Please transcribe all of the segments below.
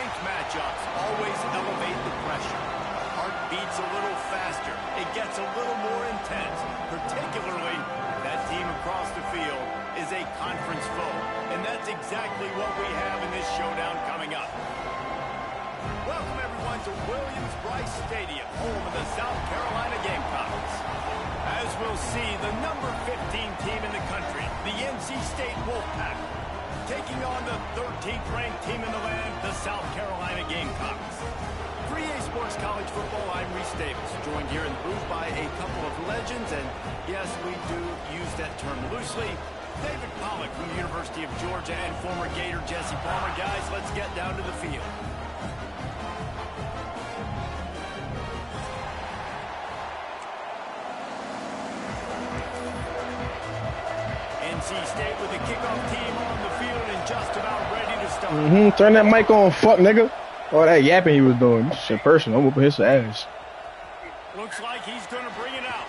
Conference matchups always elevate the pressure. Heart beats a little faster. It gets a little more intense, particularly if that team across the field is a conference foe. And that's exactly what we have in this showdown coming up. Welcome, everyone, to Williams-Brice Stadium, home of the South Carolina Gamecocks. As we'll see, the number 15 team in the country, the NC State Wolfpack, taking on the 13th ranked team in the land, the South Carolina Gamecocks. For EA Sports College Football, I'm Reese Davis, joined here in the booth by a couple of legends, and yes, we do use that term loosely. David Pollack from the University of Georgia and former Gator Jesse Palmer. Guys, let's get down to the field. NC State with the kickoff team on the field and just about ready to start. Turn that mic on, fuck nigga. Oh, that yapping he was doing. This shit personal. I'm whooping his ass. Looks like he's going to bring it out.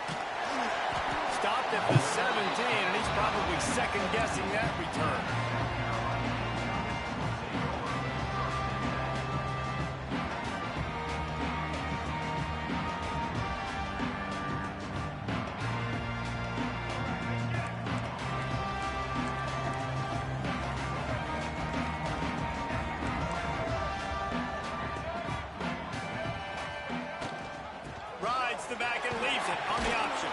Stopped at the 17, and he's probably second-guessing that return. The back and leaves it on the option.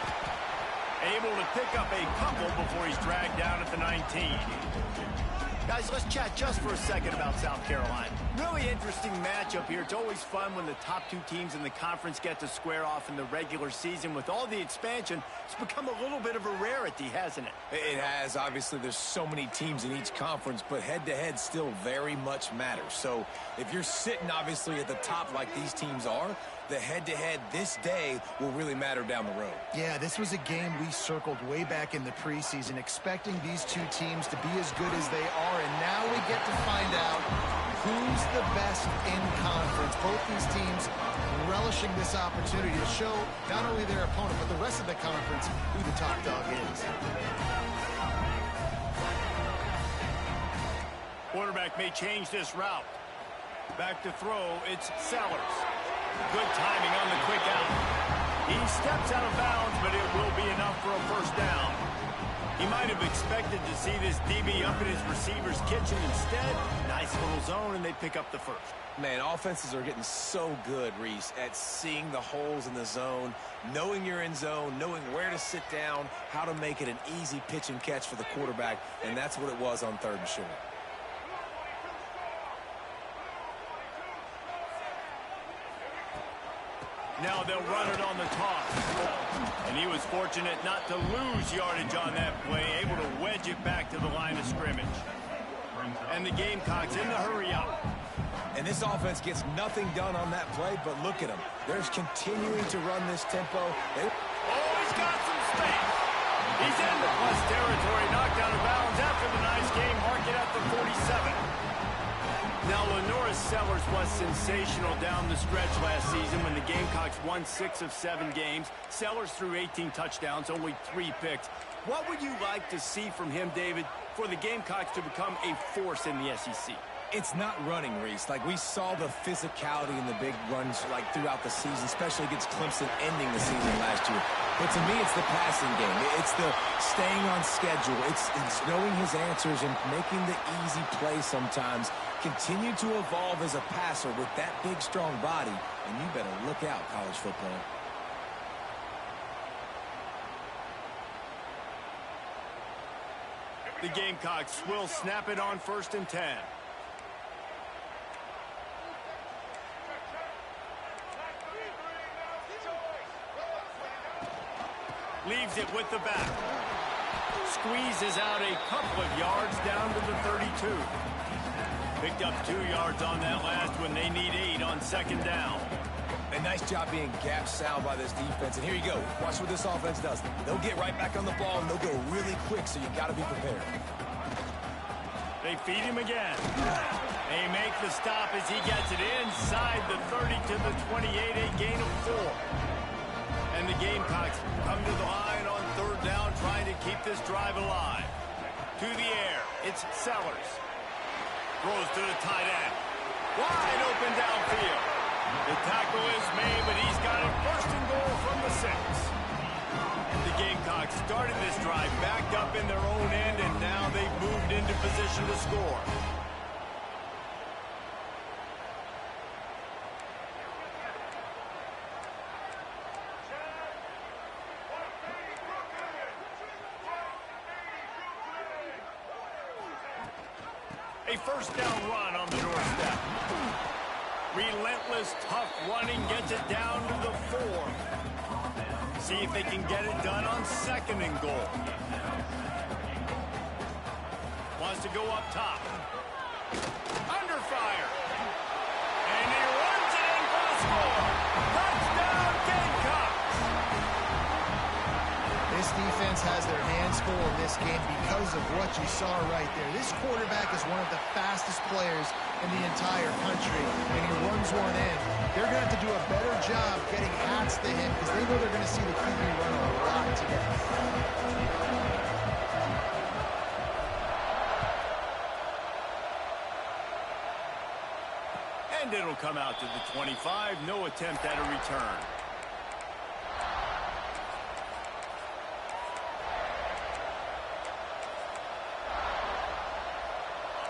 Able to pick up a couple before he's dragged down at the 19. Guys, let's chat just for a second about South Carolina. Really interesting matchup here. It's always fun when the top two teams in the conference get to square off in the regular season. With all the expansion, it's become a little bit of a rarity, hasn't it? It has. Obviously, there's so many teams in each conference, but head-to-head still very much matters. So if you're sitting, obviously, at the top like these teams are, the head-to-head this day will really matter down the road. Yeah, this was a game we circled way back in the preseason, expecting these two teams to be as good as they are, and now we get to find out who's the best in conference. Both these teams relishing this opportunity to show not only their opponent, but the rest of the conference who the top dog is. Quarterback may change this route. Back to throw, it's Sellers. Good timing on the quick out. He steps out of bounds, but it will be enough for a first down. He might have expected to see this DB up in his receiver's kitchen. Instead, nice little zone, and they pick up the first. Man, offenses are getting so good, Reese, at seeing the holes in the zone, knowing you're in zone, knowing where to sit down, how to make it an easy pitch and catch for the quarterback, and that's what it was on 3rd and short. Now they'll run it on the toss. And he was fortunate not to lose yardage on that play, able to wedge it back to the line of scrimmage. And the Gamecocks in the hurry up. And this offense gets nothing done on that play, but look at them. They're continuing to run this tempo. Oh, he's got some space. He's in the plus territory, knocked out of bounds after the nice game, mark it at the 47. Now, Lenora Sellers was sensational down the stretch last season when the Gamecocks won 6 of 7 games. Sellers threw 18 touchdowns, only 3 picks. What would you like to see from him, David, for the Gamecocks to become a force in the SEC? It's not running, Reese. Like, we saw the physicality in the big runs, like, throughout the season, especially against Clemson ending the season last year. But to me, it's the passing game. It's the staying on schedule. It's knowing his answers and making the easy play sometimes. Continue to evolve as a passer with that big, strong body, and you better look out, college football. The Gamecocks will snap it on 1st and 10. Leaves it with the back. Squeezes out a couple of yards down to the 32. Picked up 2 yards on that last one. They need 8 on 2nd down. A nice job being gap sound by this defense. And here you go. Watch what this offense does. They'll get right back on the ball, and they'll go really quick, so you got to be prepared. They feed him again. They make the stop as he gets it inside the 30 to the 28, a gain of 4. And the Gamecocks come to the line on 3rd down, trying to keep this drive alive. To the air, it's Sellers. Throws to the tight end. Wide open downfield. The tackle is made, but he's got a first and goal from the 6. The Gamecocks started this drive backed up in their own end, and now they've moved into position to score. A first down run on the doorstep. Relentless, tough running gets it down to the 4. See if they can get it done on 2nd and goal. Wants to go up top. Under fire. And he runs it in for the score. Touchdown, Gamecocks. This defense has their hands full in this game because of what you saw right there. This quarterback is one of the fastest players in the entire country, and he runs one in. They're going to have to do a better job getting hats to him because they know they're going to see the QB run a lot today. And it'll come out to the 25. No attempt at a return.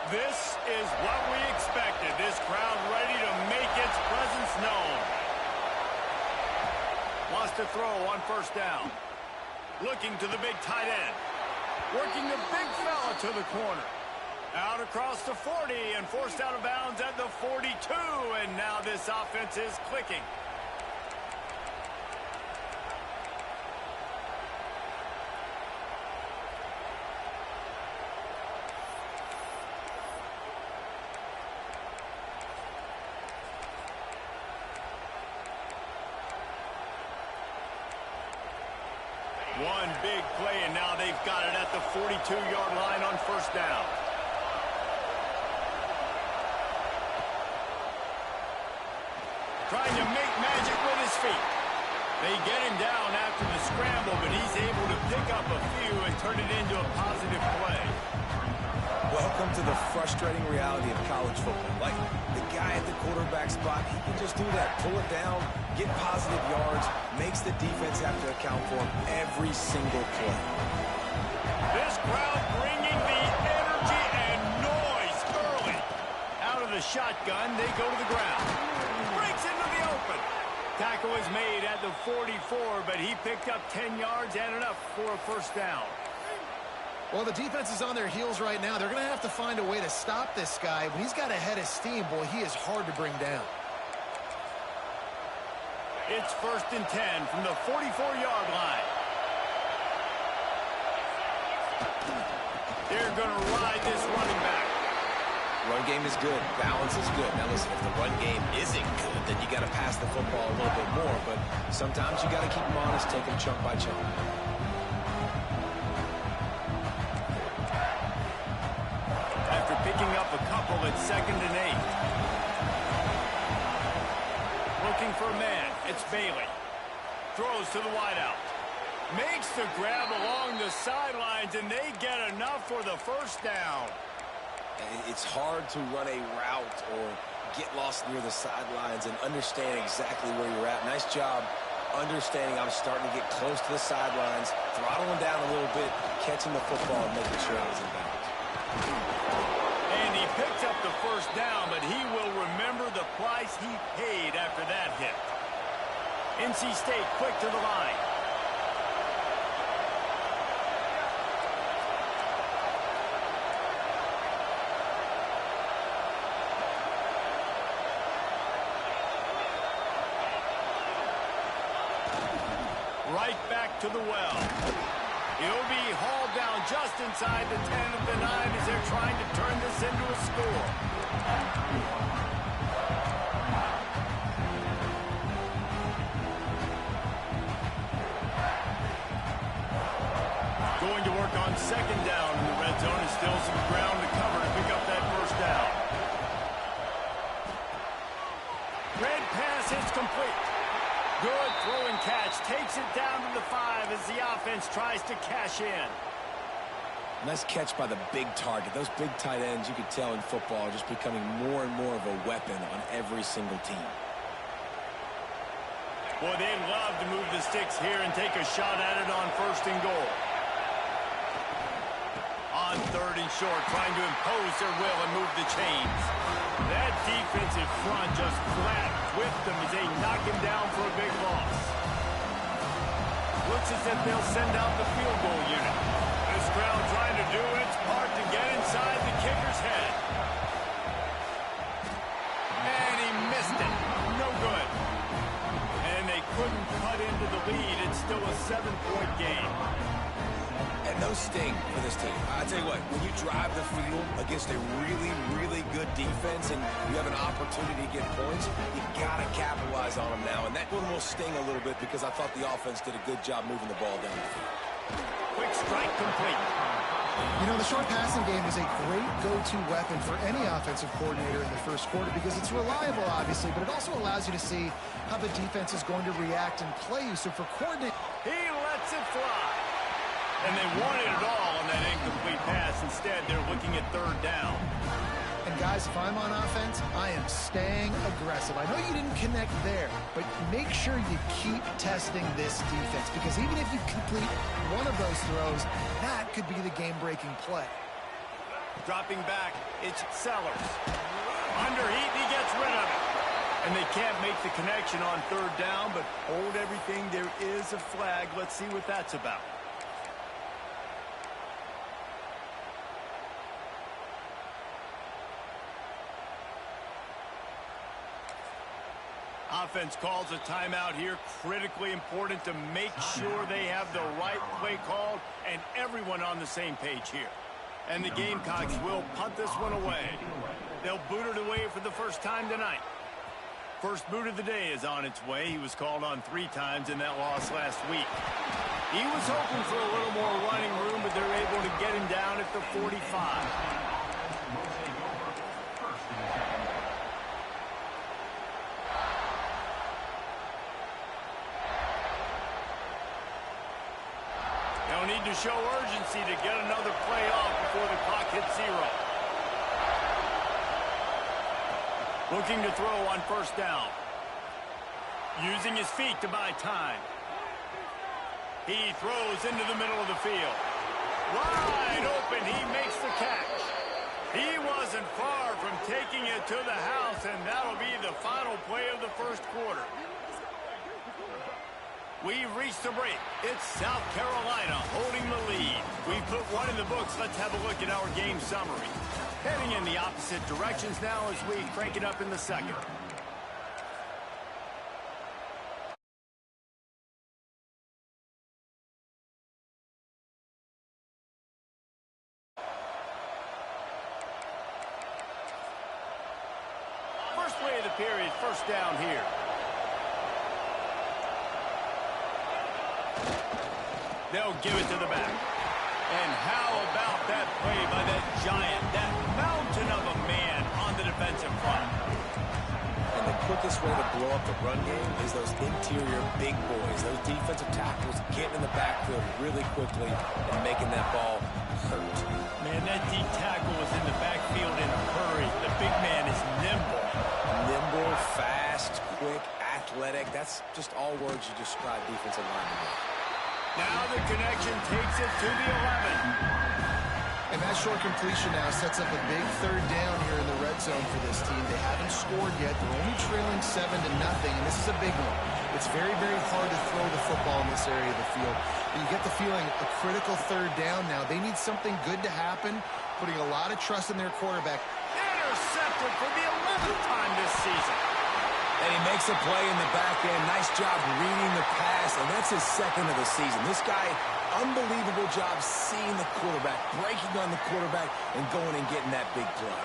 This is what we expected. This crowd ready to make its presence known. Wants to throw on first down. Looking to the big tight end. Working the big fella to the corner. Out across the 40 and forced out of bounds at the 42. And now this offense is clicking. One big play, and now they've got it at the 42-yard line on first down. Trying to make magic with his feet. They get him down after the scramble, but he's able to pick up a few and turn it into a positive play. Welcome to the frustrating reality of college football. Like, the guy at the quarterback spot, he can just do that. Pull it down, get positive yards, makes the defense have to account for him every single play. This crowd bringing the energy and noise early. Out of the shotgun, they go to the ground. Breaks into the open. Tackle is made at the 44, but he picked up 10 yards and enough for a first down. Well, the defense is on their heels right now. They're going to have to find a way to stop this guy. When he's got a head of steam, boy, he is hard to bring down. It's 1st and 10 from the 44-yard line. They're going to ride this running back. Run game is good. Balance is good. Now, listen, if the run game isn't good, then you got to pass the football a little bit more. But sometimes you got to keep them honest, take them chunk by chunk. After picking up a couple at 2nd and 8. Looking for a man. It's Bailey. Throws to the wideout. Makes the grab along the sidelines, and they get enough for the first down. It's hard to run a route or get lost near the sidelines and understand exactly where you're at. Nice job understanding I'm starting to get close to the sidelines, throttling down a little bit, catching the football and making sure I was in bounds. And he picks up the first down, but he will remember the price he paid after that hit. NC State quick to the line. Right back to the well. He'll be hauled down just inside the 10 of the 9 as they're trying to turn this into a score. Going to work on 2nd down in the red zone, and still some ground to cover to pick up that first down. Red pass is complete. Good throw and catch. Takes it down to the 5 as the offense tries to cash in. Nice catch by the big target. Those big tight ends, you could tell in football, are just becoming more and more of a weapon on every single team. Boy, they'd love to move the sticks here and take a shot at it on 1st and goal. On 3rd and short, trying to impose their will and move the chains. That defensive front just flat with them as they knock him down for a big loss. Looks as if they'll send out the field goal unit. This crowd trying to do its part to get inside the kicker's head. And he missed it. No good. And they couldn't cut into the lead. It's still a 7-point game. And those sting for this team. I tell you what, when you drive the field against a really, really good defense and you have an opportunity to get points, you got to capitalize on them now. And that one will sting a little bit because I thought the offense did a good job moving the ball down the field. Quick strike complete. You know, the short passing game is a great go-to weapon for any offensive coordinator in the first quarter because it's reliable, obviously, but it also allows you to see how the defense is going to react and play you. So for coordinating... He lets it fly. And they wanted it all on that incomplete pass. Instead, they're looking at 3rd down. And guys, if I'm on offense, I am staying aggressive. I know you didn't connect there, but make sure you keep testing this defense because even if you complete one of those throws, that could be the game-breaking play. Dropping back, it's Sellers. Under heat, he gets rid of it. And they can't make the connection on 3rd down, but hold everything. There is a flag. Let's see what that's about. Offense calls a timeout here. Critically important to make sure they have the right play called and everyone on the same page here. And the Gamecocks will punt this one away. They'll boot it away for the first time tonight. First boot of the day is on its way. He was called on 3 times in that loss last week. He was hoping for a little more running room, but they're able to get him down at the 45. Need to show urgency to get another play off before the clock hits 0. Looking to throw on 1st down. Using his feet to buy time. He throws into the middle of the field. Wide open, he makes the catch. He wasn't far from taking it to the house, and that'll be the final play of the first quarter. We've reached the break. It's South Carolina holding the lead. We've put one in the books. Let's have a look at our game summary. Heading in the opposite directions now as we crank it up in the second. First play of the period, 1st down here. They'll give it to the back. And how about that play by that giant, that mountain of a man on the defensive front? And the quickest way to blow up the run game is those interior big boys, those defensive tackles getting in the backfield really quickly and making that ball hurt. Man, that D tackle was in the backfield in a hurry. The big man is nimble. Nimble, fast, quick, athletic. That's just all words you describe defensive linemen. Now the connection takes it to the 11. And that short completion now sets up a big 3rd down here in the red zone for this team. They haven't scored yet. They're only trailing 7-0, and this is a big one. It's very, very hard to throw the football in this area of the field. But you get the feeling a critical 3rd down now. They need something good to happen, putting a lot of trust in their quarterback. Intercepted for the 11th time this season. And he makes a play in the back end. Nice job reading the pass, and that's his 2nd of the season. This guy, unbelievable job seeing the quarterback, breaking on the quarterback, and going and getting that big play.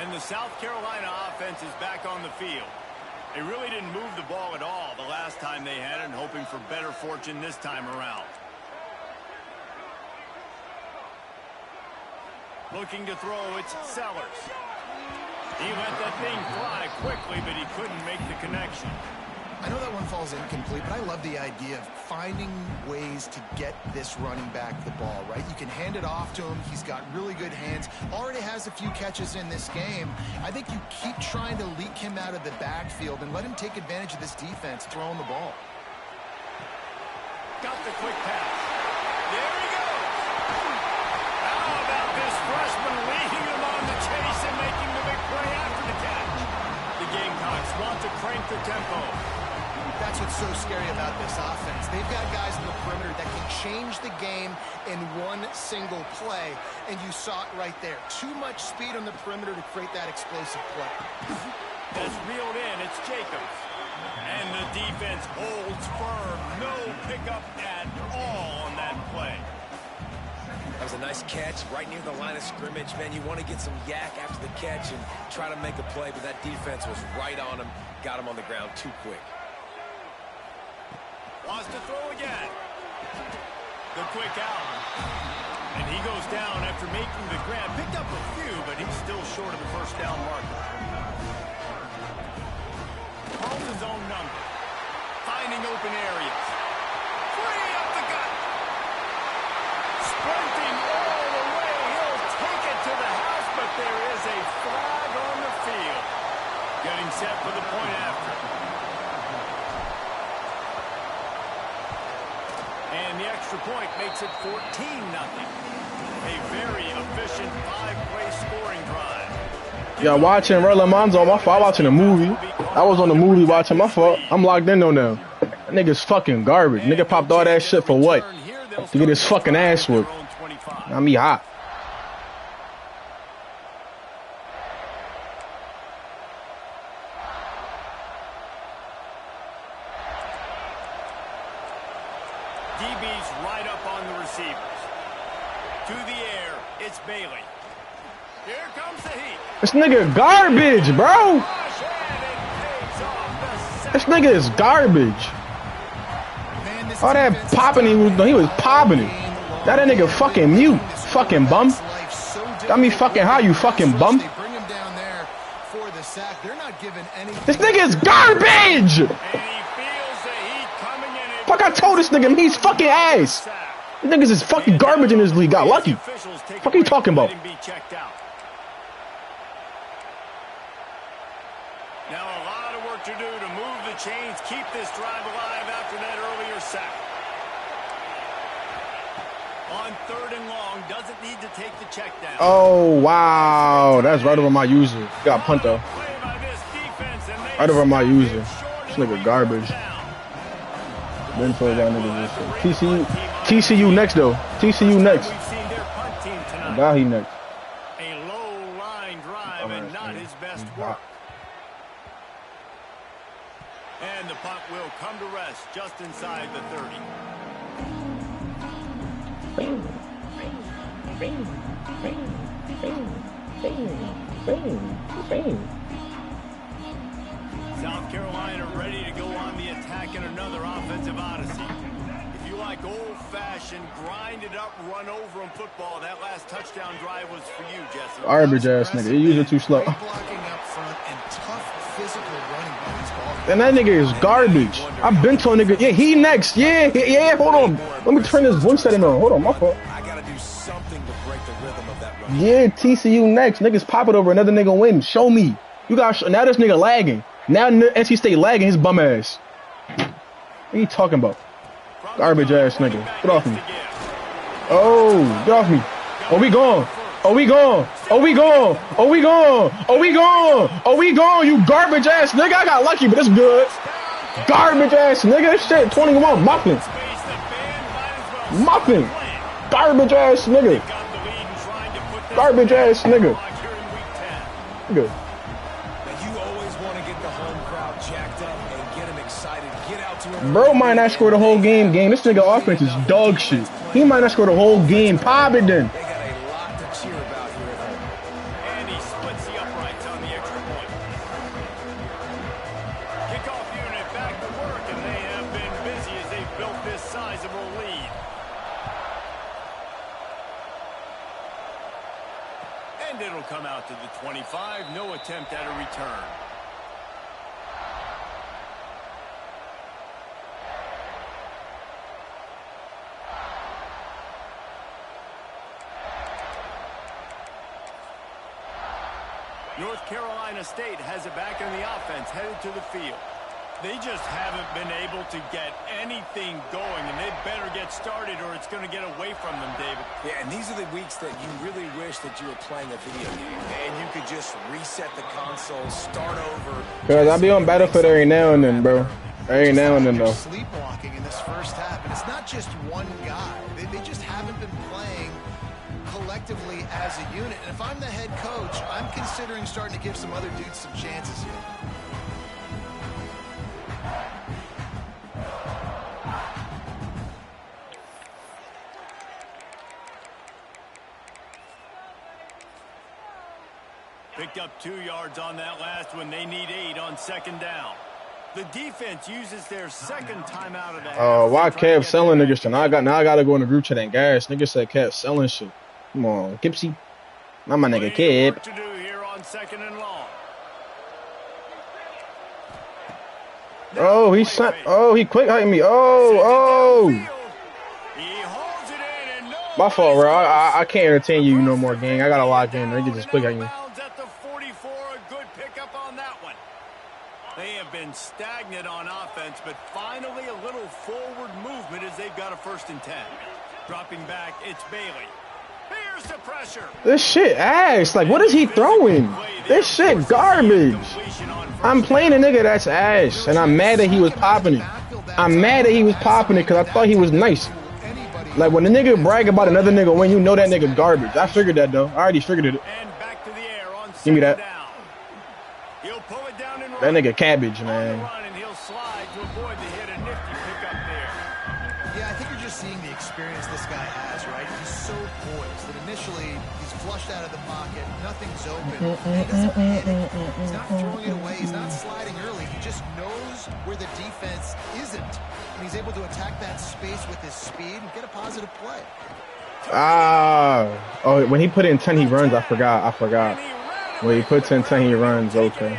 And the South Carolina offense is back on the field. They really didn't move the ball at all the last time they had it, and hoping for better fortune this time around. Looking to throw, it's Sellers. He let that thing fly quickly, but he couldn't make the connection. I know that one falls incomplete, but I love the idea of finding ways to get this running back the ball, right? You can hand it off to him. He's got really good hands. Already has a few catches in this game. I think you keep trying to leak him out of the backfield and let him take advantage of this defense throwing the ball. Got the quick pass. There he goes. How about this freshman leading him on the chase and making the big play after the catch? The Gamecocks want to crank the tempo. That's what's so scary about this offense. They've got guys in the perimeter that can change the game in one single play, and you saw it right there. Too much speed on the perimeter to create that explosive play. That's reeled in. It's Jacobs. And the defense holds firm. No pickup at all on that play. That was a nice catch right near the line of scrimmage. Man, you want to get some yak after the catch and try to make a play, but that defense was right on him. Got him on the ground too quick. Wants to throw again. The quick out. And he goes down after making the grab. Picked up a few, but he's still short of the first down marker. Calls his own number. Finding open areas. Free up the gut. Sprinting all the way. He'll take it to the house, but there is a flag on the field. Getting set for the point after. And the extra point makes it 14-0. A very efficient 5-play scoring drive. Y'all watching Mine's on my fault. I'm watching a movie. I was on the movie watching my fault. I'm locked in on now. That nigga's fucking garbage. Nigga popped all that shit for what? To get his fucking ass whooped. Got me hot. DB's right up on the receivers. To the air, it's Bailey. Here comes the heat. This nigga garbage, bro. This nigga is garbage. All that popping he was popping it. That nigga fucking mute. Fucking bum. Got me fucking high, you fucking bum. This nigga is garbage. Fuck, I told this nigga he's fucking ass. These niggas is fucking garbage in this league. Got lucky. Fuck are you talking about? Now a lot of work to do to move the chains, keep this drive alive after that earlier sack. On 3rd and long, doesn't need to take the check down. Oh, wow. That's right over my user. Got punt though. Right over my user. This nigga garbage. Then told y'all niggas this shit. TCU next though. TCU next. Now he next. A low line drive and not his best work. And the punt will come to rest just inside the 30. South Carolina ready to go on the attack in another offensive odyssey. If you like old-fashioned, grind-it-up, run-over-'em football, that last touchdown drive was for you, Jesse. Garbage ass nigga. He using too slow. And that nigga is garbage. I've been told nigga, yeah, he next. Yeah, hold on. Let me turn this voice setting on. Hold on, my fault. I gotta do something to break the rhythm of that run. Yeah, TCU next. Niggas pop it over another nigga win. Show me. You got now this nigga lagging. Now NC State lagging his bum ass. What are you talking about? Garbage ass nigga. Get off me. Oh, get off me. Oh, we gone. Oh, we gone. Oh, we gone. Oh, we gone. Oh, we gone. Oh, we gone. You garbage ass nigga. I got lucky, but it's good. Garbage ass nigga. Shit, 21. Muffin. Muffin. Garbage ass nigga. Garbage ass nigga. Nigga. Bro might not score the whole game. This nigga offense is dog shit. He might not score the whole game. Pop it then. They got a lot to cheer about here at home. And he splits the uprights on the extra point. Kickoff unit back to work, and they have been busy as they've built this sizable lead. And it'll come out to the 25. No attempt at a return. North Carolina State has it back in the offense, headed to the field. They just haven't been able to get anything going, and they better get started or it's going to get away from them, David. Yeah, and these are the weeks that you really wish that you were playing a video game, and you could just reset the console, start over. Because I be on Battlefield every now and then, bro. Every now and then, though. Sleepwalking in this first half, and it's not just one guy. They just haven't been playing collectively as a unit. And if I'm the head coach, I'm considering starting to give some other dudes some chances here. Picked up 2 yards on that last one. They need 8 on second down. The defense uses their second timeout of the half. Why Kev selling niggas? Now I gotta go in the group chat and gas. Niggas said Kev selling shit. Come on, Kipsy. Not my nigga Kev. To do here on second and long. Oh, he sent. Oh, he quick hitting me. Oh. He holds it in and My fault, bro. I can't entertain you no more, gang. I gotta lock in. Niggas just quick hitting me. At the 44, a good pickup on that one. They have been stagnant on offense, but finally a little forward movement as they've got a 1st and 10. Dropping back, it's Bailey. Here's the pressure. This shit ass. Like, what is he throwing? This shit garbage. I'm playing a nigga that's ass, and I'm mad that he was popping it. I'm mad that he was popping it because I thought he was nice. Like, when the nigga brag about another nigga win, you know that nigga garbage. I figured that, though. I already figured it. Give me that. That nigga cabbage, man. Yeah, I think you're just seeing the experience this guy has, right? He's so poised that initially he's flushed out of the pocket, nothing's open. He doesn't panic. He's not throwing it away. He's not sliding early. He just knows where the defense isn't, and he's able to attack that space with his speed and get a positive play. Oh, when he put in 10, he runs. I forgot. When he puts in 10, he runs. Okay.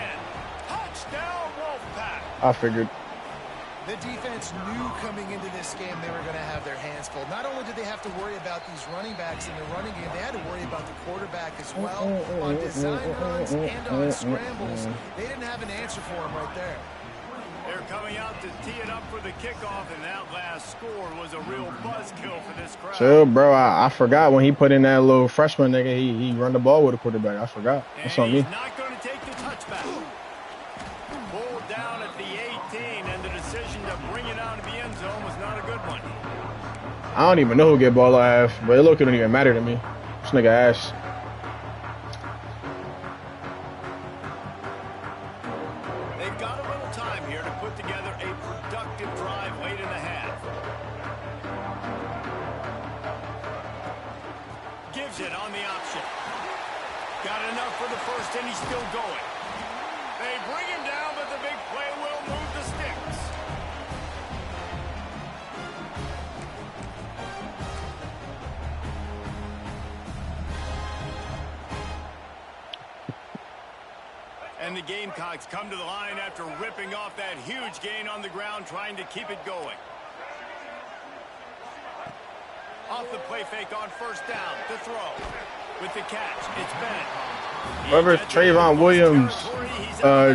I figured. The defense knew coming into this game they were going to have their hands full. Not only did they have to worry about these running backs in the running game, they had to worry about the quarterback as well on design runs and on scrambles. They didn't have an answer for him right there. They're coming out to tee it up for the kickoff, and that last score was a real buzzkill for this crowd. Chill, bro. I forgot when he put in that little freshman nigga, he run the ball with a quarterback. I forgot. That's on me. He's not going to take the touchback. Pulled down at the 18, and the decision to bring it out of the end zone was not a good one. I don't even know who get ball I have, but it look, it don't even matter to me. This nigga ass. They've got a little time here to put together a productive drive late in the half. Gives it on the option. Got enough for the first, and he's still going. They bring him down, but the big play will move the sticks. And the Gamecocks come to the line after ripping off that huge gain on the ground, trying to keep it going. Off the play fake on 1st down, the throw. With the catch, it's Bennett. Whoever Trayvon Williams,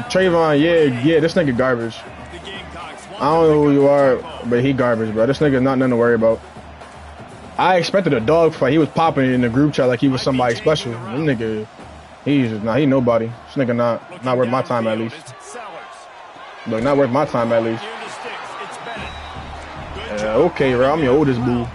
Trayvon, yeah, this nigga garbage. I don't know who you are, but he garbage, bro. This nigga not nothing to worry about. I expected a dog fight. He was popping in the group chat like he was somebody special. This nigga, he nobody. This nigga not worth my time at least. Look, not worth my time at least. Okay, bro, I'm your oldest boo.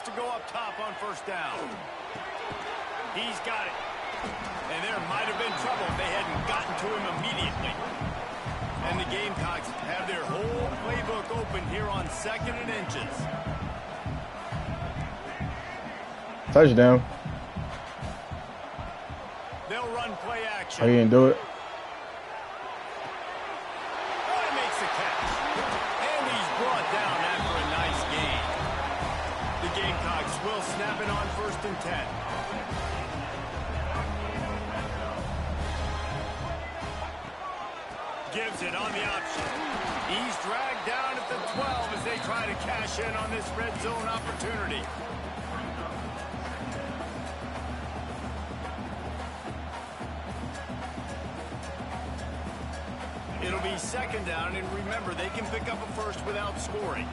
To go up top on 1st down. He's got it. And there might have been trouble if they hadn't gotten to him immediately. And the Gamecocks have their whole playbook open here on 2nd and inches. Touchdown. They'll run play action. Oh, he didn't do it. Oh, he makes the catch. And he's brought down after a nice gain. The Gamecocks will snap it on 1st and 10. gives it on the option. He's dragged down at the 12 as they try to cash in on this red zone opportunity. It'll be second down, and remember, they can pick up a first without scoring.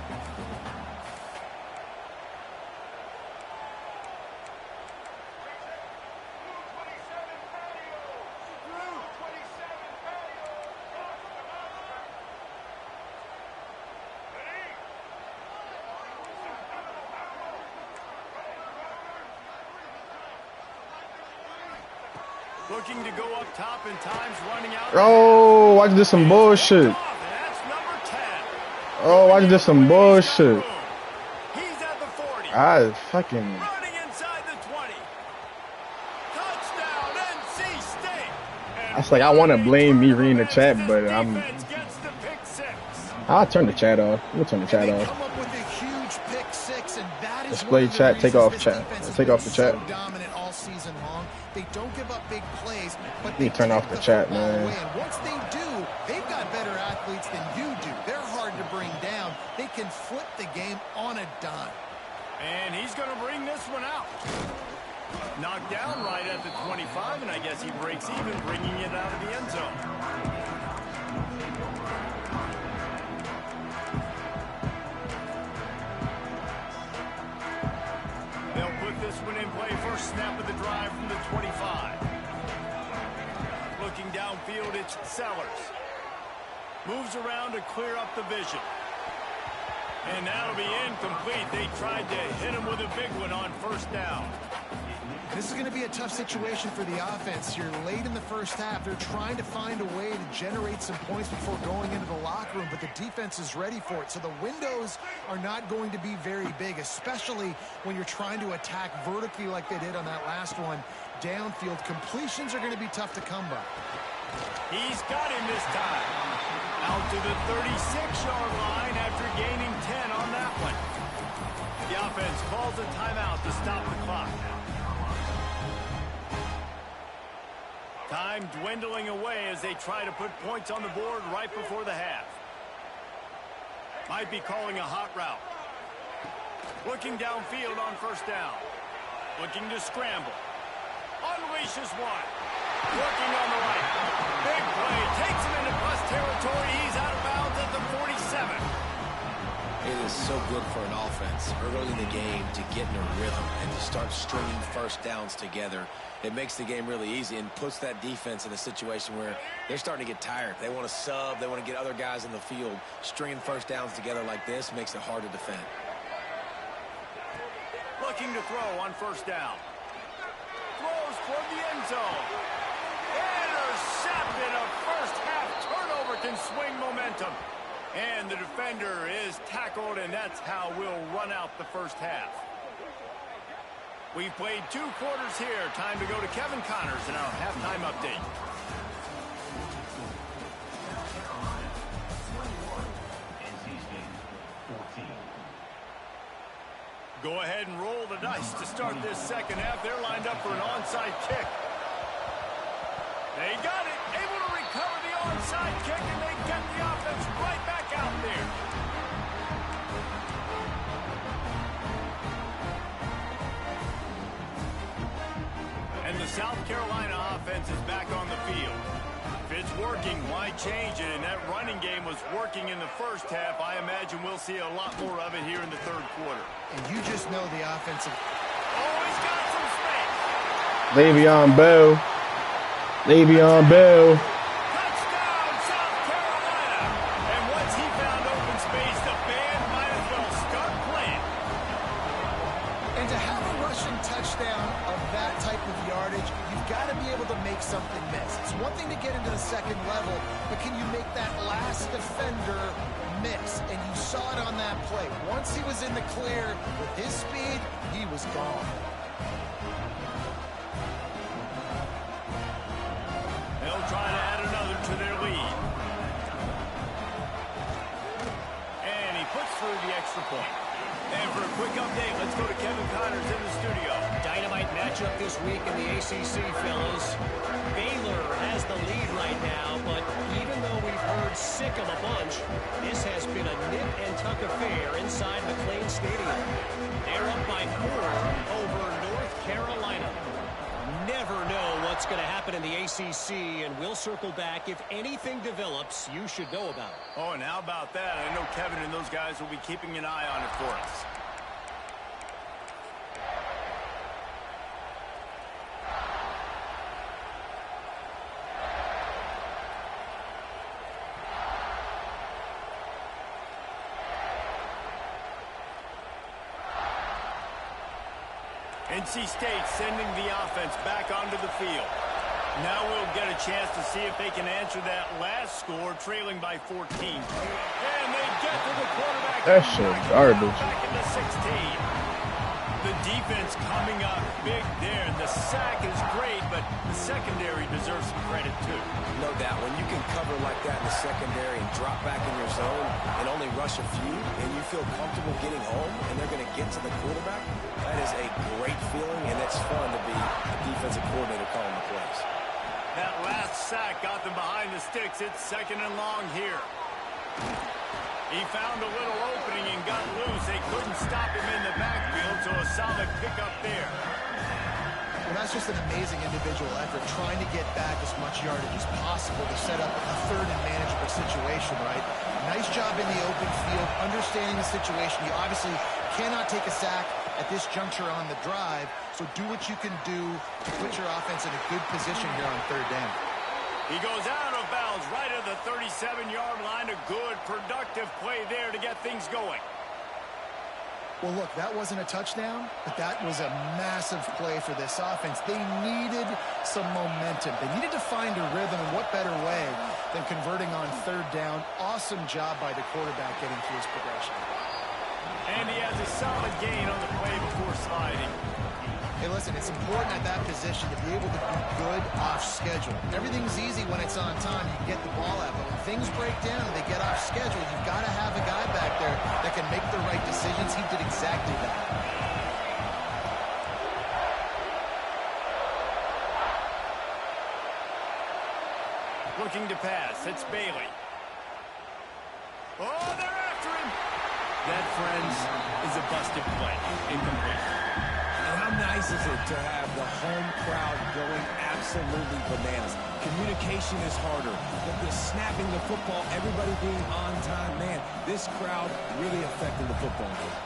Looking to go up top and times running out. Oh, I just did some bullshit. Oh, I just did some bullshit. He's at the 40. I fucking. Running inside the 20. Touchdown, NC State. That's like I want to blame me reading the chat, but I'm. I'll turn the chat off. We'll turn the chat off. Come up with a huge pick six, and that is Display chat. Take off chat. Take off the chat. So dominant all season long. They don't give up big plays, but You turn off the chat, man. Once they do, they've got better athletes than you do. They're hard to bring down. They can flip the game on a dime. And he's going to bring this one out. Knocked down right at the 25, and I guess he breaks even, bringing it out of the end zone. They'll put this one in play. First snap of the drive from the 25. Looking downfield, it's Sellers. Moves around to clear up the vision. And that'll be incomplete. They tried to hit him with a big one on first down. This is going to be a tough situation for the offense. You're late in the first half. They're trying to find a way to generate some points before going into the locker room, but the defense is ready for it. So the windows are not going to be very big, especially when you're trying to attack vertically like they did on that last one. Downfield completions are going to be tough to come by. He's got him this time. Out to the 36-yard line after gaining 10 on that one. The offense calls a timeout to stop the clock. Time dwindling away as they try to put points on the board right before the half. Might be calling a hot route. Looking downfield on first down. Looking to scramble. Unleashes one. Working on the right. Big play. Takes him into plus territory. He's out of bounds at the 47. It is so good for an offense early in the game to get in a rhythm and to start stringing first downs together. It makes the game really easy and puts that defense in a situation where they're starting to get tired. They want to sub. They want to get other guys in the field. Stringing first downs together like this makes it hard to defend. Looking to throw on first down. Throws toward the end zone. Intercepted. A first half turnover can swing momentum. And the defender is tackled, and that's how we'll run out the first half. We've played 2 quarters here. Time to go to Kevin Connors in our halftime update. Go ahead and roll the dice to start this second half. They're lined up for an onside kick. They got it. Able to recover the onside kick, and they get the offense right back out there. And the South Carolina offense is back on the field. If it's working, why change it? And that running game was working in the first half. I imagine we'll see a lot more of it here in the third quarter. And you just know the offensive. Oh, he's got some space. Le'Veon Bell. Le'Veon Bell. Touchdown, South Carolina. And once he found open space, the band might as well start playing. And to have a rushing touchdown of that type of yardage, you've got to be able to make something miss. It's one thing to get into the second level, but can you make that last defender miss? And you saw it on that play. Once he was in the clear with his speed, he was gone. They'll try to add another to their lead. And he puts through the extra point. And for a quick update, let's go to Kevin Connors in the studio. Dynamite matchup this week in the ACC, fellas. Baylor has the lead right now, but even though we've heard sick of a bunch, this has been a nip-and-tuck affair inside McLean Stadium. They're up by 4 over North Carolina. Never know what's going to happen in the ACC, and we'll circle back. If anything develops, you should know about it. Oh, and how about that? I know Kevin and those guys will be keeping an eye on it for us. NC State sending the offense back onto the field. Now we'll get a chance to see if they can answer that last score, trailing by 14. And they get to the quarterback. That shit garbage. Back in the 16. The defense coming up big there. The sack is great, but the secondary deserves some credit too. No doubt. When you can cover like that in the secondary and drop back in your zone and only rush a few, and you feel comfortable getting home, and they're going to get to the quarterback, that is a great feeling, and it's fun to be a defensive coordinator calling the plays. That last sack got them behind the sticks. It's 2nd and long here. He found a little opening and got loose. They couldn't stop him in the backfield, so a solid pickup there. Well, that's just an amazing individual effort, trying to get back as much yardage as possible to set up a 3rd and manageable situation, right? Nice job in the open field, understanding the situation. You obviously cannot take a sack at this juncture on the drive, so do what you can do to put your offense in a good position here on 3rd down. He goes out of bounds right at the 37-yard line. A good, productive play there to get things going. Well, look, that wasn't a touchdown, but that was a massive play for this offense. They needed some momentum. They needed to find a rhythm, and what better way than converting on 3rd down. Awesome job by the quarterback getting through his progression. And he has a solid gain on the play before sliding. Hey, listen, it's important at that position to be able to be good off schedule. Everything's easy when it's on time. You can get the ball out. But when things break down and they get off schedule, you've got to have a guy back there that can make the right decisions. He did exactly that. Looking to pass. It's Bailey. Oh, they're after him. That, friends, is a busted play. Incomplete. And how nice is it to have the home crowd going absolutely bananas? Communication is harder. The snapping the football, everybody being on time. Man, this crowd really affecting the football game.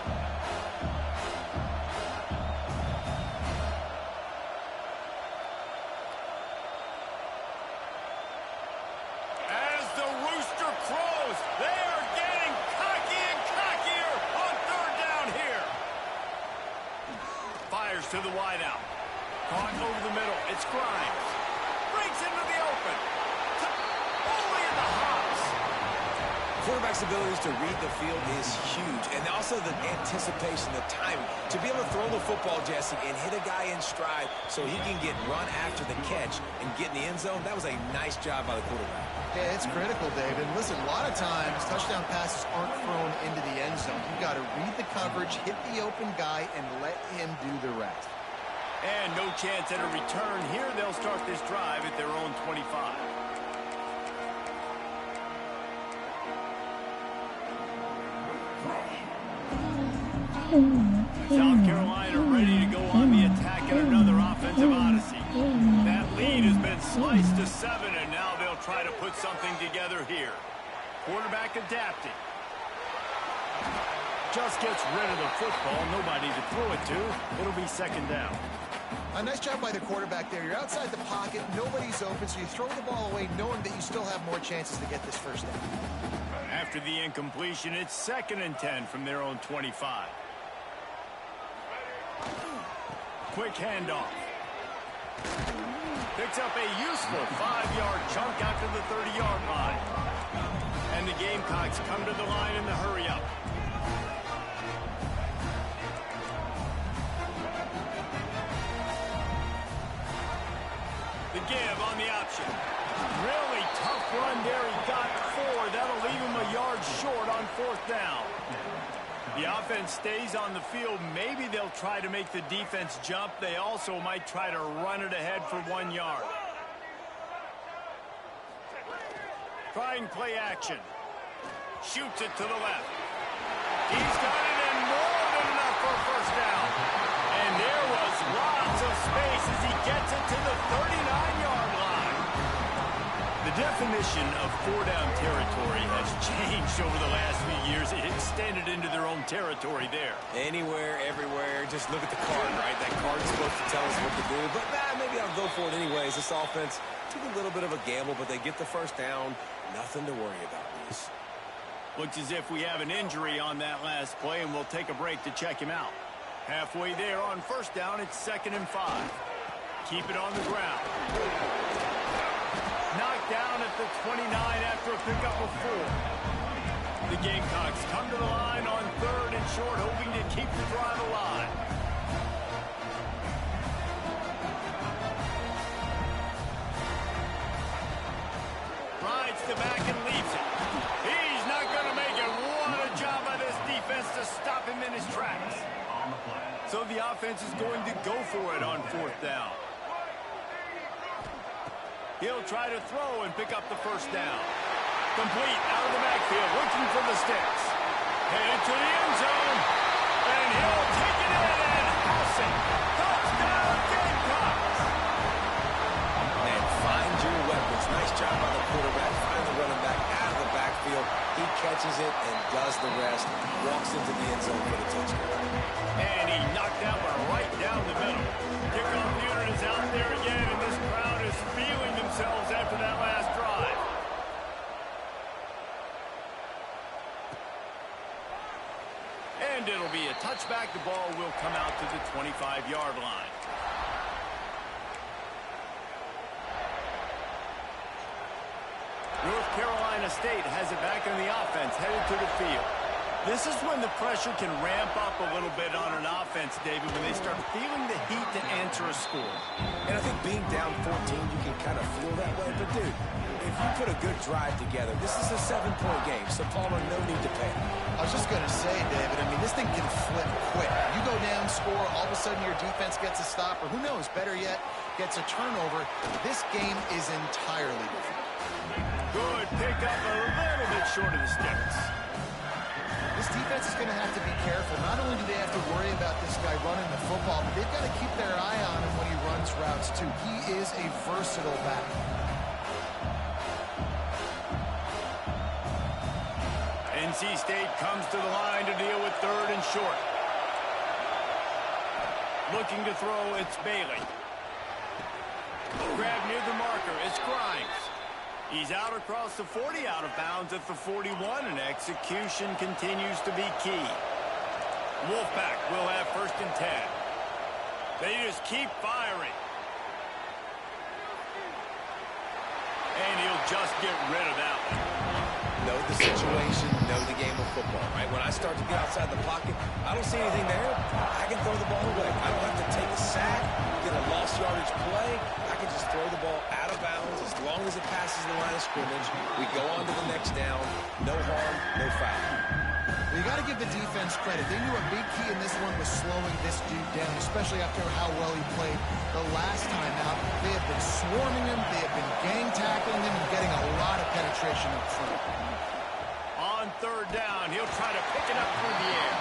As the rooster crows, they are getting cocky and cockier on 3rd down here. Fires to the wideout. Caught over the middle. It's Grimes. Breaks into the open. Only in the hops. Quarterback's abilities to read the field is huge, and also the anticipation, the timing. To be able to throw the football, Jesse, and hit a guy in stride so he can get run after the catch and get in the end zone, that was a nice job by the quarterback. Yeah, it's critical, David. Listen, a lot of times touchdown passes aren't thrown into the end zone. You've got to read the coverage, hit the open guy, and let him do the rest. And no chance at a return here. They'll start this drive at their own 25. South Carolina ready to go on the attack in another offensive odyssey. That lead has been sliced to 7, and now they'll try to put something together here. Quarterback adapting. Just gets rid of the football. Nobody to throw it to. It'll be 2nd down. A nice job by the quarterback there. You're outside the pocket. Nobody's open, so you throw the ball away knowing that you still have more chances to get this 1st down. After the incompletion, it's 2nd and 10 from their own 25. Quick handoff. Picks up a useful 5-yard chunk out to the 30-yard line. And the Gamecocks come to the line in the hurry-up. The give on the option. Really tough run there. He got 4. That'll leave him a yard short on 4th down. The offense stays on the field. Maybe they'll try to make the defense jump. They also might try to run it ahead for 1 yard. Trying play action. Shoots it to the left. He's got it and more than enough for a first down. And there was lots of space as he gets it to the 39-yard line. The definition of 4-down territory has changed over the last few years. It extended into their own territory there. Anywhere, everywhere, just look at the card, right? That card's supposed to tell us what to do, but maybe I'll go for it anyways. This offense took a little bit of a gamble, but they get the first down. Nothing to worry about, Reese. Looks as if we have an injury on that last play, and we'll take a break to check him out. Halfway there on first down, it's 2nd and 5. Keep it on the ground. Knocked down at the 29 after a pickup of 4. The Gamecocks come to the line on 3rd and short, hoping to keep the drive alive. Rides the back and leaves it. He's not going to make it. What a job by this defense to stop him in his tracks. So the offense is going to go for it on 4th down. He'll try to throw and pick up the first down. Complete out of the backfield, looking for the sticks. Headed to the end zone. And he'll take it in and house it. Touchdown, Gamecocks. Man, find your weapons. Nice job by the quarterback. Find the running back out of the backfield. He catches it and does the rest. Walks into the end zone for the touchdown. And he knocked that one right down the middle. Kickoff unit is out there again, and this crowd is feeling themselves after that last drive. And it'll be a touchback. The ball will come out to the 25-yard line. North Carolina State has it back on the offense, headed to the field. This is when the pressure can ramp up a little bit on an offense, David, when they start feeling the heat to answer a score. And I think being down 14, you can kind of feel that way. But, dude, if you put a good drive together, this is a 7-point game, so Palmer, no need to panic. I was just going to say, David, I mean, this thing can flip quick. You go down, score, all of a sudden your defense gets a stop, or who knows, better yet, gets a turnover. This game is entirely different. Good pick up a little bit short of the sticks. This defense is going to have to be careful. Not only do they have to worry about this guy running the football, but they've got to keep their eye on him when he runs routes, too. He is a versatile back. NC State comes to the line to deal with 3rd and short. Looking to throw, it's Bailey. Grab near the marker, it's Grimes. He's out across the 40, out of bounds at the 41, and execution continues to be key. Wolfpack will have 1st and 10. They just keep firing. And he'll just get rid of that one. Know the situation, know the game of football, right? When I start to get outside the pocket, I don't see anything there. I can throw the ball away. I don't have to take a sack, get a lost yardage play. I can just throw the ball out of bounds as long as it passes the line of scrimmage. We go on to the next down. No harm, no foul. Well, you got to give the defense credit. They knew a big key in this one was slowing this dude down, especially after how well he played the last time out. They have been swarming him. They have been gang tackling him and getting a lot of penetration up front. On 3rd down, he'll try to pick it up through the air.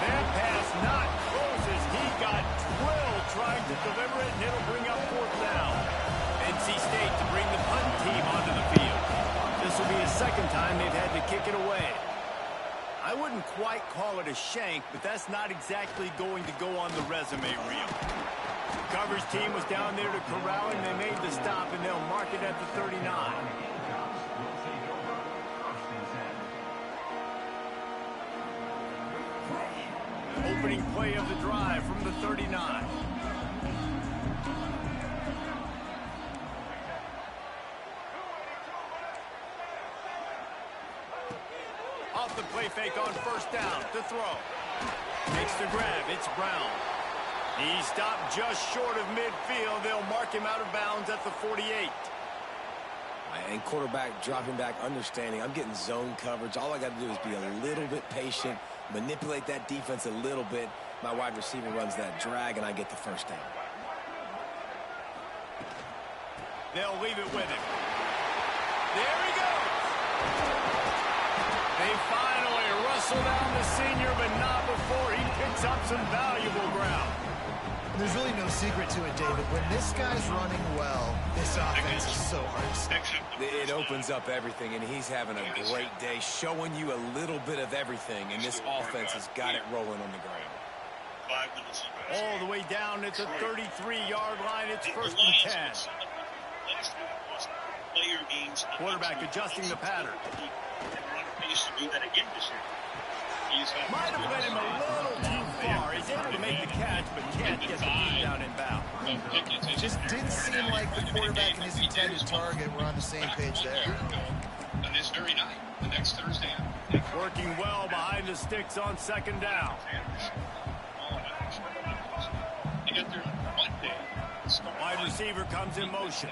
That pass not close as he got drilled trying to deliver it, and it'll bring up 4th down. NC State to bring the punt team onto the field. This will be the 2nd time they've had to kick it away. I wouldn't quite call it a shank, but that's not exactly going to go on the resume reel. The coverage team was down there to corral him. They made the stop, and they'll mark it at the 39. Opening play of the drive from the 39. Off the play fake on 1st down to throw. Makes the grab. It's Brown. He stopped just short of midfield. They'll mark him out of bounds at the 48. And quarterback dropping back, understanding I'm getting zone coverage. All I got to do is be a little bit patient, manipulate that defense a little bit. My wide receiver runs that drag, and I get the first down. They'll leave it with him. There he goes. They finally rustle down the senior, but not before he picks up some valuable ground. There's really no secret to it, David. When this guy's running well, this offense is so hard to stop. It opens up everything, and he's having a great day, showing you a little bit of everything, and this offense has got it rolling on the ground. All the way down at the 33-yard line. It's 1st and 10. Quarterback adjusting the pattern. Might have led him a little too far. He's able to make the catch, but can't get the team down in bounds. It just didn't seem like the quarterback and his intended target were on the same page there. On this very night, the next Thursday. Working well behind the sticks on 2nd down. Wide receiver comes in motion.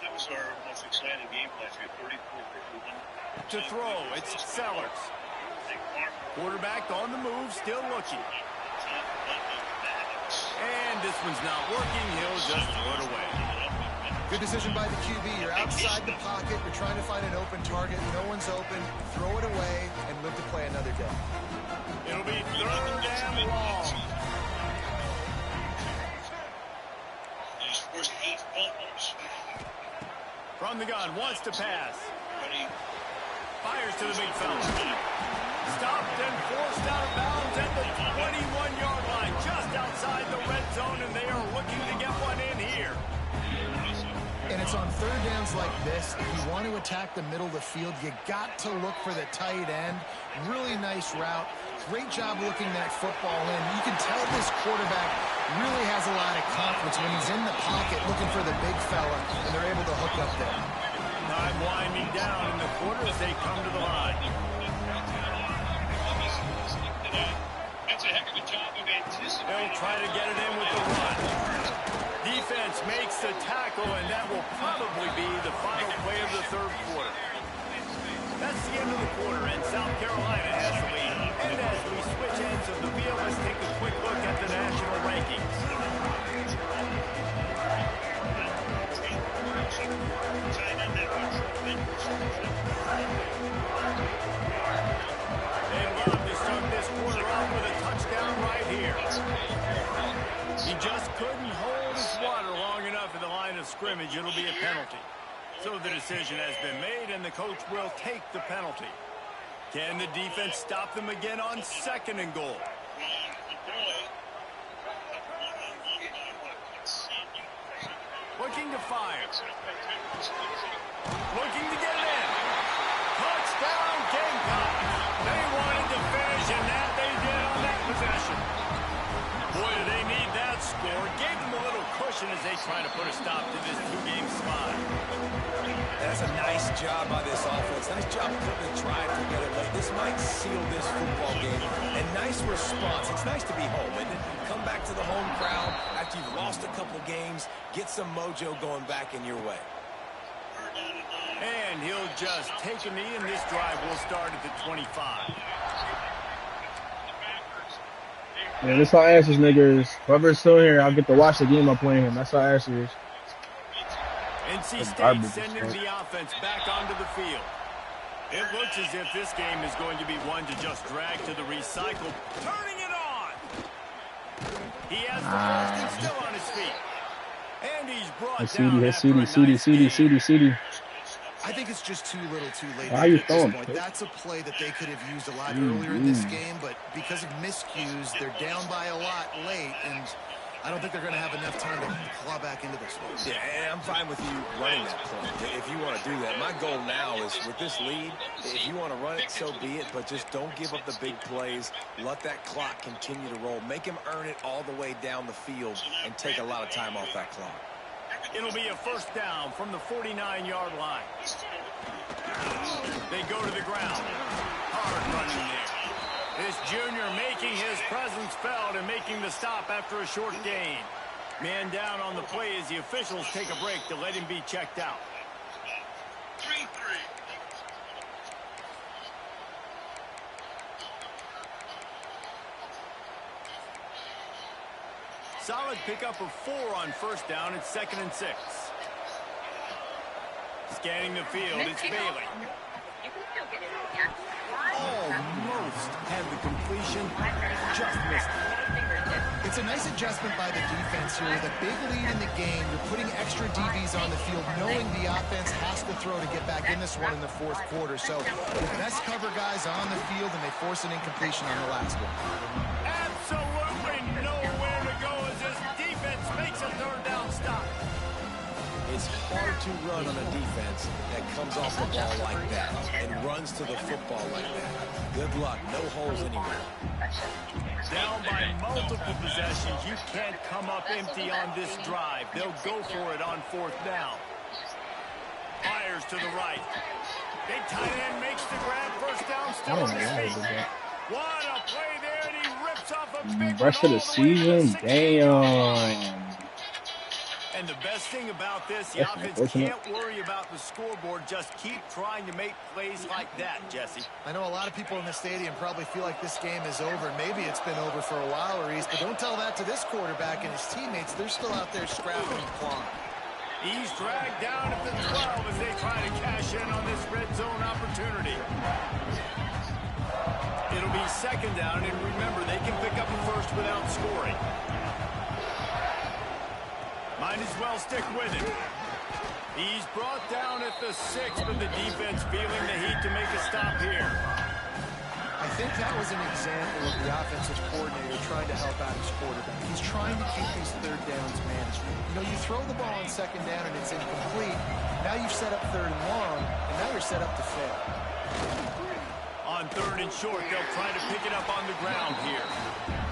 That was our most exciting game last year, 34-51. To throw, it's Sellers. Quarterback on the move, still looking. And this one's not working. He'll just throw it away. Good decision by the QB. You're outside the pocket. You're trying to find an open target. No one's open. Throw it away and live to play another day. It'll be 3rd and long. His first 8 fumbles. From the gun, wants to pass. Fires to the big fella. Stopped and forced out of bounds at the 21-yard line, just outside the red zone, and they are looking to get one in here. And it's on 3rd downs like this. If you want to attack the middle of the field, you got to look for the tight end. Really nice route. Great job looking that football in. You can tell this quarterback really has a lot of confidence when he's in the pocket looking for the big fella, and they're able to hook up there. Time winding down in the quarter as they come to the line. That's a heck of a job of anticipating. They'll try to get it in with the run. Defense makes the tackle, and that will probably be the final play of the 3rd quarter. That's the end of the quarter, and South Carolina has the lead. And as we switch ends of the field, let's take a quick look at the national rankings. They love to start this quarter off with a touchdown right here. He just couldn't hold his water long enough at the line of scrimmage. It'll be a penalty. So the decision has been made, and the coach will take the penalty. Can the defense stop them again on 2nd and goal? Looking to fire. Looking to get it in. Touchdown, Gamecocks. They wanted to finish, and that they did on that possession. Boy, do they need that score. Gave them a little cushion as they try to put a stop to this 2-game spot. That's a nice job by this offense. Nice job putting the drive together late. This might seal this football game. And nice response. It's nice to be home, isn't it? Come back to the home crowd after you've lost a couple games. Get some mojo going back in your way. And he'll just take a knee, and this drive will start at the 25. Yeah, this how ass this nigga is. Whoever's still here, I'll get to watch the game I'm playing him. That's how ass he is. NC State sending the offense back onto the field. It looks as if this game is going to be one to just drag to the recycle. Turning it on! He has the first and still on his feet. And he's brought down CD. I think it's just too little too late. Why are you at this throwing? point. That's a play that they could have used a lot earlier in this game, but because of miscues, they're down by a lot late, and I don't think they're going to have enough time to claw back into this one. Yeah, and I'm fine with you running that play if you want to do that. My goal now is with this lead, if you want to run it, so be it, but just don't give up the big plays. Let that clock continue to roll. Make him earn it all the way down the field and take a lot of time off that clock. It'll be a 1st down from the 49-yard line. They go to the ground. Hard running there. This junior making his presence felt and making the stop after a short gain. Man down on the play as the officials take a break to let him be checked out. solid pickup of 4 on first down. It's 2nd and 6. Scanning the field, it's Bailey. Almost had the completion, just missed it. It's a nice adjustment by the defense here. With a big lead in the game, you're putting extra DBs on the field, knowing the offense has to throw to get back in this one in the 4th quarter. So the best cover guys on the field, and they force an incompletion on the last one. Absolutely nowhere to go as this defense makes a 3rd down stop. It's hard to run on a defense that comes off the ball like that and runs to the football like that. Good luck. No holes anywhere. Down by multiple possessions. You can't come up empty on this drive. They'll go for it on 4th down. Fires to the right. Big tight end makes the grab. First down, still on his feet. What a play there, and he rips off a big Rest of the season? Damn. And the best thing about this, the offense can't worry about the scoreboard. Just keep trying to make plays like that, Jesse. I know a lot of people in the stadium probably feel like this game is over. Maybe it's been over for a while, Reese, but don't tell that to this quarterback and his teammates. They're still out there scrapping and clawing. He's dragged down at the 12 as they try to cash in on this red zone opportunity. It'll be 2nd down, and remember, they can pick up a first without scoring. Might as well stick with it. He's brought down at the 6, but the defense feeling the heat to make a stop here. I think that was an example of the offensive coordinator trying to help out his quarterback. He's trying to keep these 3rd downs managed. You know, you throw the ball on 2nd down and it's incomplete. Now you've set up 3rd and long, and now you're set up to fail. On 3rd and short, they'll try to pick it up on the ground here.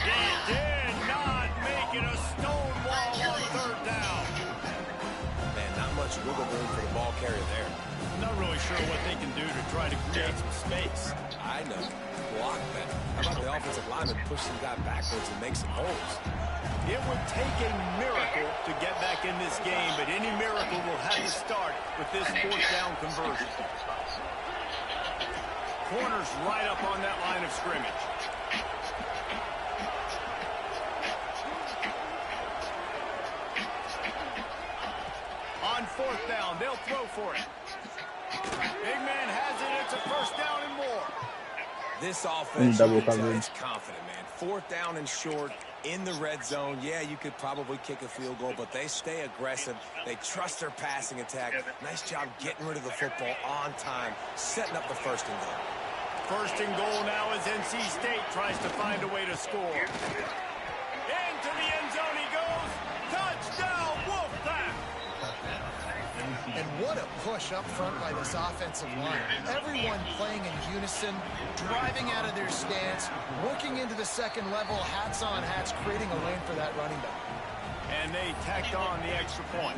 They did not make it a stone wall on 3rd down. Man, not much wiggle room for the ball carrier there. Not really sure what they can do to try to create some space. I know. Block that. How about the offensive lineman push some guy backwards and make some holes? It would take a miracle to get back in this game, but any miracle will have to start with this 4th down conversion. Corners right up on that line of scrimmage. On 4th down, they'll throw for it. Big man has it. It's a 1st down and more. This offense is confident, man. 4th down and short in the red zone. Yeah, you could probably kick a field goal, but they stay aggressive. They trust their passing attack. Nice job getting rid of the football on time, setting up the 1st and goal. 1st and goal now as NC State tries to find a way to score. Into the end zone he goes. Touchdown, Wolfpack! And what a push up front by this offensive line. Everyone playing in unison, driving out of their stance, working into the 2nd level, hats on hats, creating a lane for that running back. And they tacked on the extra point.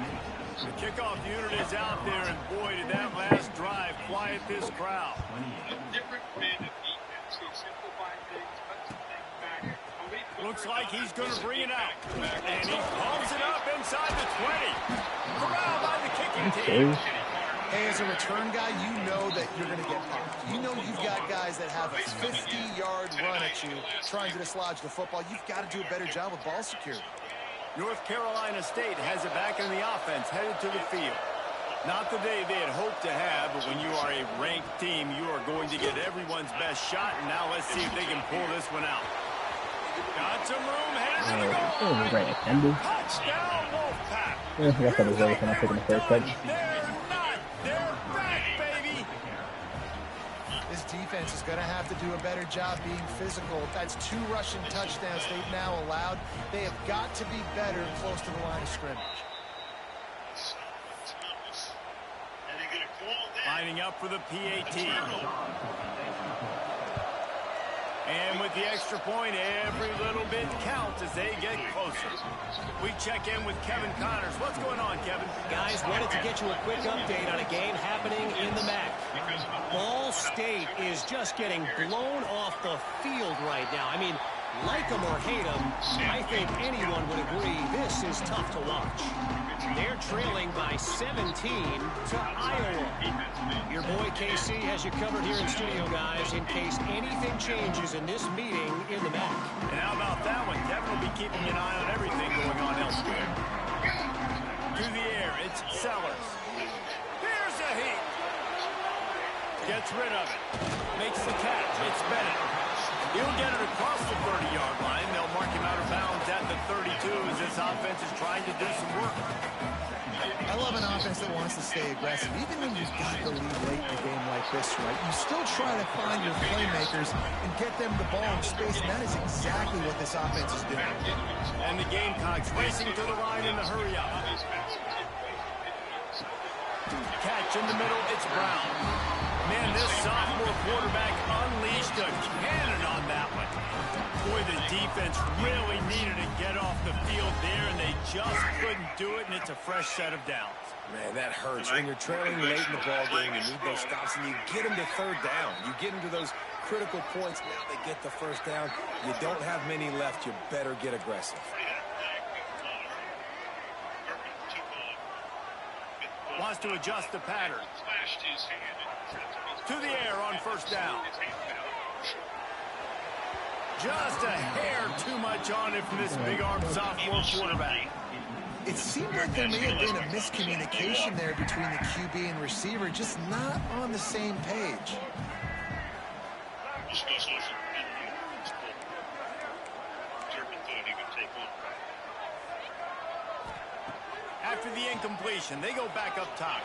The kickoff unit is out there, and boy, did that last drive quiet this crowd. Looks like he's going to bring it out. And he pumps it up inside the 20. Corralled by the kicking team. Hey, as a return guy, you know that you're going to get popped. You know you've got guys that have a 50-yard run at you trying to dislodge the football. You've got to do a better job with ball security. North Carolina State has it back in the offense, headed to the field. Not the day they had hoped to have, but when you are a ranked team, you are going to get everyone's best shot. And now let's see if they can pull this one out. Got some room, headed to the goal. Touchdown, Wolfpack. Yeah, I guess I was ready when I took the 1st cut. They're not. They're back, baby. This defense is going to have to do a better job being physical. That's 2 rushing touchdowns they've now allowed. They have got to be better close to the line of scrimmage. Lining up for the PAT. And with the extra point, every little bit counts as they get closer. We check in with Kevin Connors. What's going on, Kevin? Guys, wanted to get you a quick update on a game happening in the MAC. Ball State is just getting blown off the field right now. I mean, Like them or hate them, I think anyone would agree this is tough to watch. They're trailing by 17 to Iowa. Your boy KC has you covered here in studio, guys, in case anything changes in this meeting in the MAC. And how about that one? Kevin will be keeping an eye on everything going on elsewhere. Through the air, it's Sellers. Here's a heat. Gets rid of it. Makes the catch. It's Bennett. He'll get it across the 30-yard line. They'll mark him out of bounds at the 32 as this offense is trying to do some work. I love an offense that wants to stay aggressive. Even when you've got the lead late in a game like this, right, you still try to find your playmakers and get them the ball in space, and that is exactly what this offense is doing. And the Gamecocks racing to the line in the hurry-up. Catch in the middle, it's Brown. Man, this sophomore quarterback unleashed a cannon on that one. Boy, the defense really needed to get off the field there, and they just couldn't do it, and it's a fresh set of downs. Man, that hurts. When you're trailing late in the ball game, you need those stops, and you get them to third down. You get them to those critical points. Now they get the first down. You don't have many left. You better get aggressive. Wants to adjust the pattern. To the air on first down. Just a hair too much on it from this big-armed sophomore quarterback. It seemed like there may have been a miscommunication there between the QB and receiver, just not on the same page. After the incompletion, they go back up top.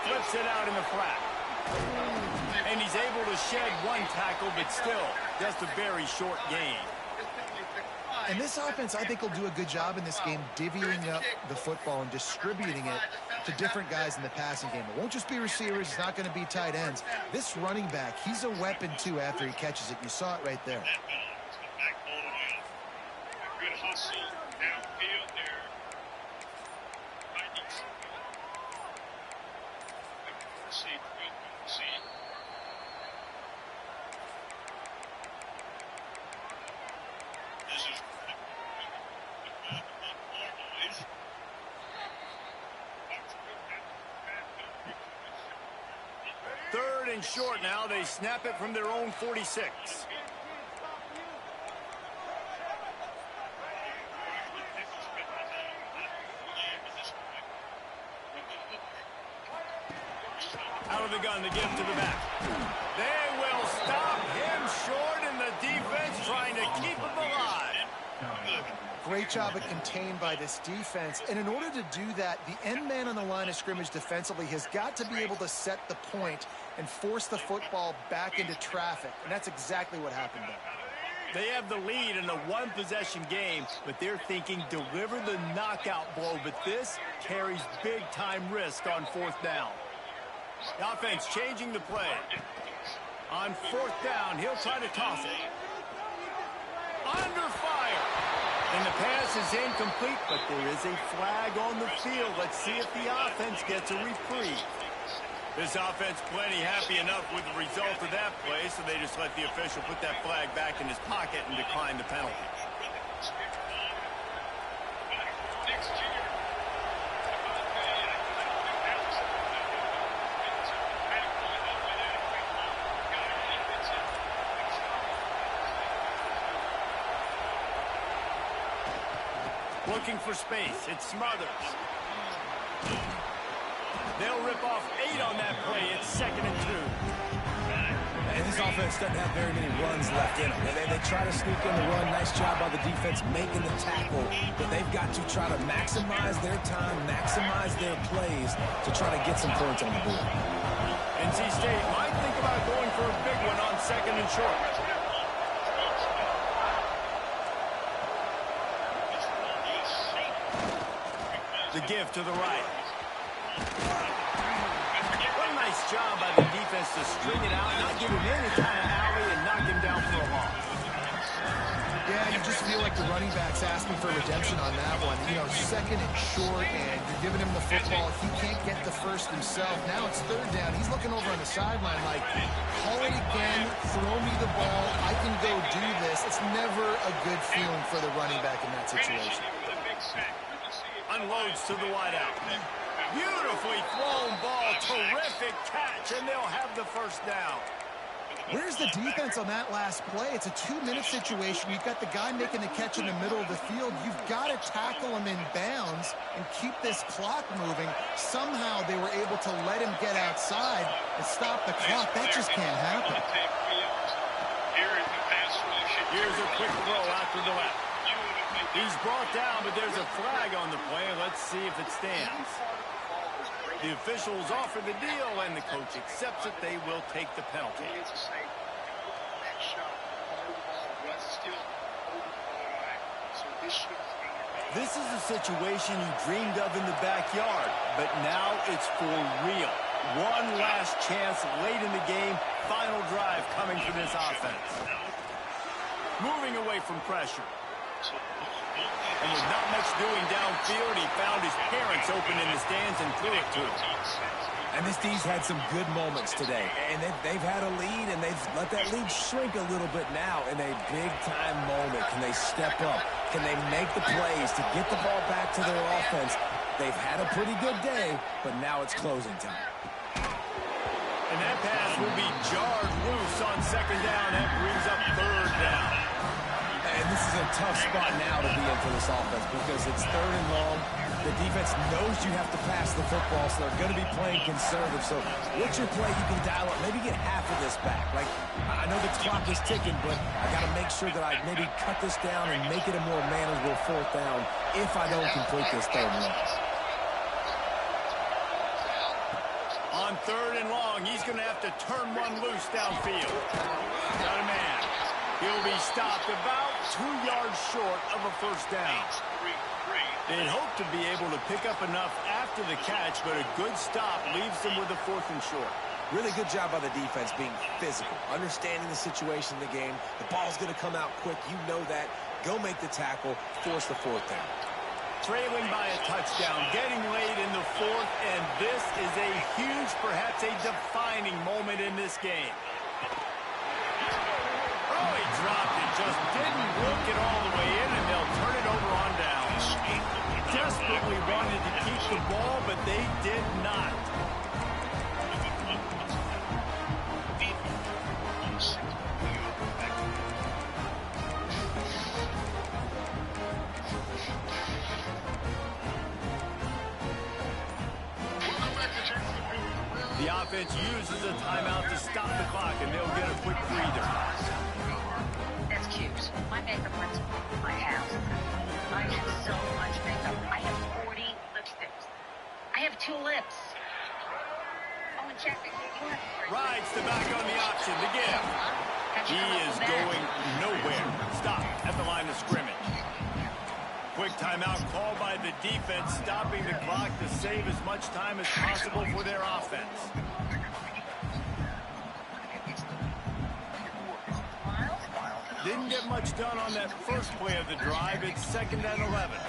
Flips it out in the flat. And he's able to shed one tackle, but still, just a very short gain. And this offense, I think, will do a good job in this game divvying up the football and distributing it to different guys in the passing game. It won't just be receivers. It's not going to be tight ends. This running back, he's a weapon, too, after he catches it. You saw it right there. Good hustle downfield there. Third and short now. They snap it from their own 46. Out of the gun to give to the back. They will stop him short, and the defense trying to keep him alive. Great job of contained by this defense. And in order to do that, the end man on the line of scrimmage defensively has got to be able to set the point and force the football back into traffic. And that's exactly what happened there. They have the lead in a one-possession game, but they're thinking deliver the knockout blow. But this carries big-time risk on fourth down. The offense changing the play. On fourth down, he'll try to toss it. Under fire. And the pass is incomplete, but there is a flag on the field. Let's see if the offense gets a reprieve. This offense plenty happy enough with the result of that play, so they just let the official put that flag back in his pocket and decline the penalty. Looking for space. It's Smothers. They'll rip off 8 on that play. It's 2nd and 2. And this offense doesn't have very many runs left in them. They try to sneak in the run. Nice job by the defense making the tackle. But they've got to try to maximize their time, maximize their plays to try to get some points on the board. NC State might think about going for a big one on 2nd and short. The give to the right. What a nice job by the defense to string it out, not give him any kind of alley, and knock him down for a loss. Yeah, you just feel like the running back's asking for redemption on that one. You know, 2nd and short, and you're giving him the football. He can't get the first himself. Now it's 3rd down. He's looking over on the sideline like, call it again, throw me the ball. I can go do this. Yes, it's never a good feeling for the running back in that situation. Unloads to the wideout. Beautifully thrown ball. Terrific catch, and they'll have the first down. Where's the defense on that last play? It's a 2-minute situation. You've got the guy making the catch in the middle of the field. You've got to tackle him in bounds and keep this clock moving. Somehow they were able to let him get outside and stop the clock. That just can't happen. Here's a quick throw out to the left. He's brought down, but there's a flag on the play. Let's see if it stands. The officials offer the deal, and the coach accepts it. They will take the penalty. This is a situation you dreamed of in the backyard, but now it's for real. One last chance late in the game. Final drive coming for this offense. Moving away from pressure. And with not much doing downfield, he found his parents open in the stands and threw it to him. And this D's had some good moments today. And they've had a lead, and they've let that lead shrink a little bit now in a big-time moment. Can they step up? Can they make the plays to get the ball back to their offense? They've had a pretty good day, but now it's closing time. And that pass will be jarred loose on second down. That brings up third down. And this is a tough spot now to be in for this offense because it's third and long. The defense knows you have to pass the football, so they're going to be playing conservative. So what's your play you can dial up? Maybe get half of this back. Like, I know the clock is ticking, but I got to make sure that I maybe cut this down and make it a more manageable fourth down if I don't complete this third and long. On third and long, he's going to have to turn one loose downfield. Got a man. He'll be stopped about 2 yards short of a first down. They'd hope to be able to pick up enough after the catch, but a good stop leaves them with a fourth and short. Really good job by the defense being physical, understanding the situation in the game. The ball's going to come out quick. You know that. Go make the tackle, force the fourth down. Trailing by a touchdown, getting late in the fourth, and this is a huge, perhaps a defining moment in this game. Oh, he dropped it, just didn't look it all the way in, and they'll turn it over on down. Desperately wanted to keep the ball, but they did not. The offense uses a timeout to stop the clock, and they'll get a quick breather. That's cute. My makeup runs my house. I have so much makeup. I have 40 lipsticks. I have 2 lips. Oh, and check it. Rides the back on the option to give. He is going nowhere. Stop at the line of scrimmage. Quick timeout called by the defense, stopping the clock to save as much time as possible for their offense. Didn't get much done on that first play of the drive. It's 2nd and 11.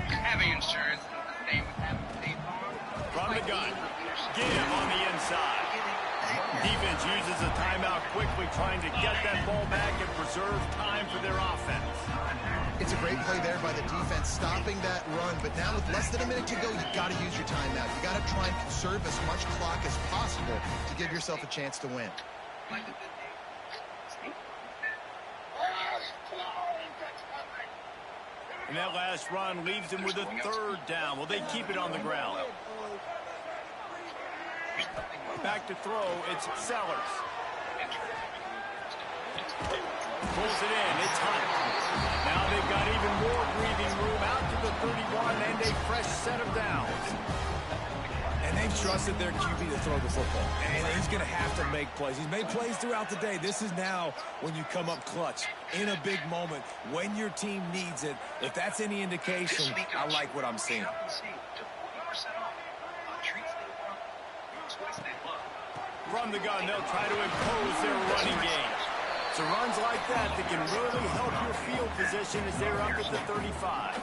Having insurance From the gun. Give on the inside. Defense uses a timeout quickly, trying to get that ball back and preserve time for their offense. It's a great play there by the defense, stopping that run. But now with less than a minute to go, you've got to use your timeout. You've got to try and conserve as much clock as possible to give yourself a chance to win. And that last run leaves him with a third down. Will they keep it on the ground? Back to throw, it's Sellers. Pulls it in, it's Hunt. Now they've got even more breathing room out to the 31 and a fresh set of downs. And they've trusted their QB to throw the football. And he's going to have to make plays. He's made plays throughout the day. This is now when you come up clutch in a big moment when your team needs it. If that's any indication, I like what I'm seeing. From the gun, they'll try to impose their running game. So runs like that can really help your field position as they're up at the 35.